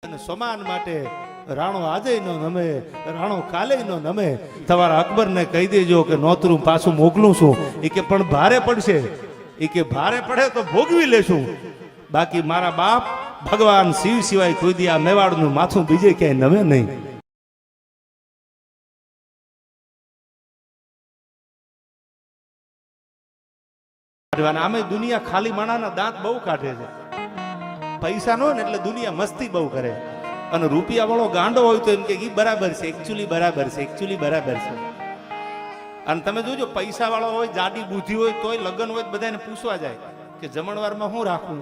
અને સમાન માટે રાણો આજે નો નમે, રાણો કાલે નો નમે. તમારા અકબરને કહી દેજો કે નોતરું પાછું મોકલું છું. એ કે પણ ભારે પડશે. એ કે ભારે પડે તો ભોગવી લેશું. બાકી મારા બાપ ભગવાન શિવ સિવાય કોઈ દી આ મેવાડનું માથું બીજે ક્યાંય નમે નહીં. આમે દુનિયા ખાલી માણાના દાંત બહુ કાઢે છે. પૈસા નો ને એટલે દુનિયા મસ્તી બહુ કરે. અને રૂપિયા વાળો ગાંડો હોય તો એમ કે ઈ બરાબર છે, એકચ્યુઅલી બરાબર છે, એકચ્યુઅલી બરાબર છે. અને તમે જોજો પૈસા વાળો હોય, જાડી બુદ્ધિ હોય, તોય લગ્ન હોય બધાને પૂછવા જાય કે જમણવારમાં શું રાખવું.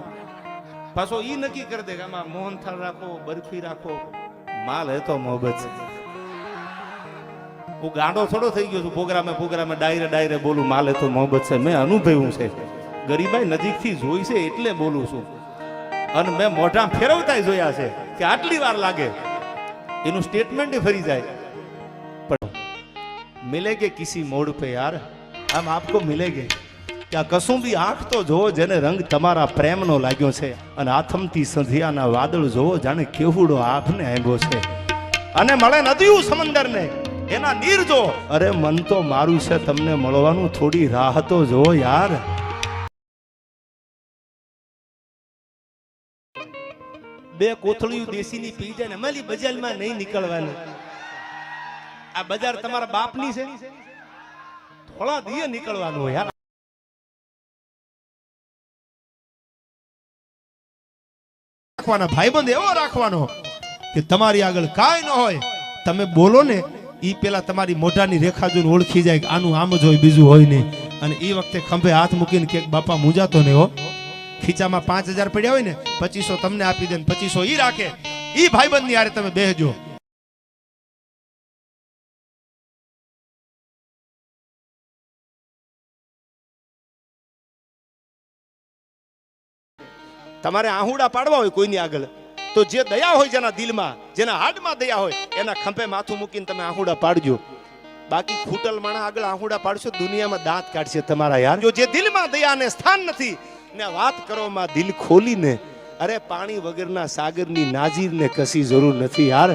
પાછો ઈ નક્કી કરી દે કે આમાં મોહનથાળ રાખો, બરફી રાખો. માલ હે તો મોહબ્બત છે. હું ગાંડો થોડો થઈ ગયો છું. પ્રોગ્રામે ડાયરે બોલું માલ હે તો મોહબ્બત છે. મેં અનુભવ્યું છે, ગરીબાઈ નજીકથી જોઈ છે એટલે બોલું છું. અને મેં મોઢા ફેરવતા જોયા છે કે આટલી વાર લાગે. એનું સ્ટેટમેન્ટ ફરી જાય. પણ મિલેગે કિસી મોડ પે યાર, આમ આપકો મિલેગે. ત્યાં કશું બી આંખ તો જોવો જેને રંગ તમારા પ્રેમનો લાગ્યો છે. અને આથમતી સંધિયાના વાદળ જોવો જાણે કેવડો આભને આવ્યો છે. અને મળે નદીયું સમંદરને એના નીર જો. અરે મન તો મારું છે તમને મળવાનું, થોડી રાહ તો જો યાર. બે કોથળીયું દેશીની પી જાય ને અમારી બજારમાં નહીં નીકળવાનું. આ બજાર તમારા બાપની છે, થોડા દિયે નીકળવાનું હોય યાર. રાખવાના ભાઈબંધ એવો રાખવાનો કે તમારી આગળ કાંઈ ન હોય, તમે બોલો ને ઈ પેલા તમારી મોઢાની રેખા જોઈને ઓળખી જાય કે આનું આમ જ હોય, બીજું હોય નહીં. અને એ વખતે ખંભે હાથ મૂકીને કે બાપા મૂંઝાતો નહીં હો. ખીચામાં 5000 પડ્યા હોય ને 2500 તમને આપી દે, 2500 ઈ રાખે. ઈ ભાઈબંધ ની હારે તમે બેહજો. તમારે આહુડા પાડવા હોય કોઈની આગળ તો જે દયા હોય જેના દિલમાં, જેના હાડમાં દયા હોય એના ખંભે માથું મૂકીને તમે આહુડા પાડજો. બાકી ખૂટલ માણા આગળ આહુડા પાડશો દુનિયામાં દાંત કાઢશે તમારા યાર. જો જે દિલમાં દયાને સ્થાન નથી ને વાત કરો માં દિલ ખોલીને, અરે પાણી વગરના સાગરની નાજીરને કશી જરૂર નથી યાર.